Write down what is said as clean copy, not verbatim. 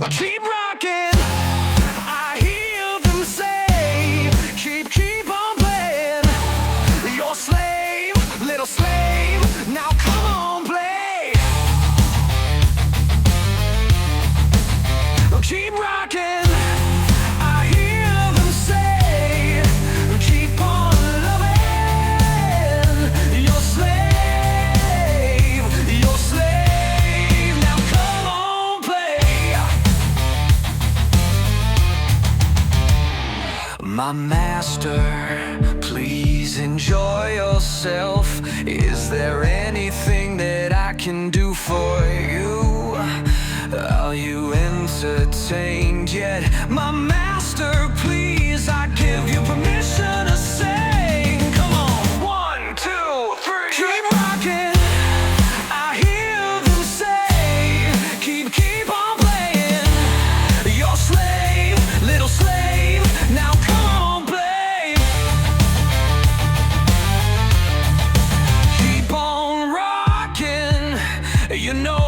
Keep rocking. I hear them say, keep on playing. Your slave, little slave. Now come on, play. Keep rocking. I hear them say, keep on loving. Your slave, your slave. Now come on, play. My master, please enjoy yourself. Is there anything that I can do for you? Are you entertained yet? My master, please, I give you permission to sing. Come on, 1, 2, 3. Keep rocking. I hear them say, keep on playing. Your slave, little slave. Now come on, play. Keep on rocking. You know